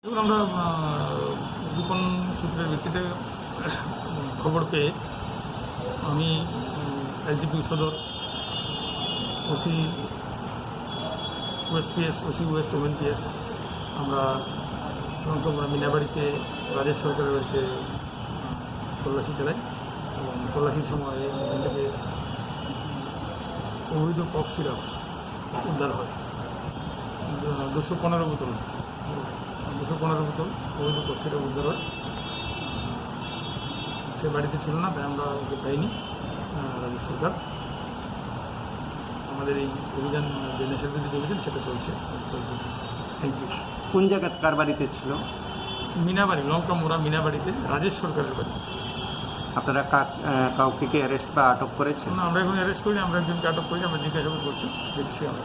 এবং আমরা গোপন সূত্রের ভিত্তিতে খবর পেয়ে আমি এসডিপি সদর OC West PS OC West women PS আমরা লঙ্কাপুরা মিনাবাড়িতে রাজেশ সরকারের বাড়িতে তল্লাশি চালাই এবং তল্লাশির সময় এখান থেকে অবৈধ কফ সিরাপ উদ্ধার হয় 215 বোতল অবৈধ কফ সিরাপ উদ্ধার হয়। সে বাড়িতে ছিল না, তাই আমরা ওকে পাইনি। রাজ্য সরকার আমাদের এই অভিযান যে নেশার বিরুদ্ধে অভিযান সেটা চলছে। Thank you. কোন জায়গা কার বাড়িতে ছিল? মিনাবাড়ি, লঙ্কামোড়া মিনাবাড়িতে রাজেশ সরকারের বাড়ি। আপনারা কাউকে কি অ্যারেস্ট বা আটক করেছেন? না, আমরা এখন অ্যারেস্ট করিনি, আমরা একজনকে আটক করি, আমরা জিজ্ঞাসাবাদ করছি, দেখছি আমরা।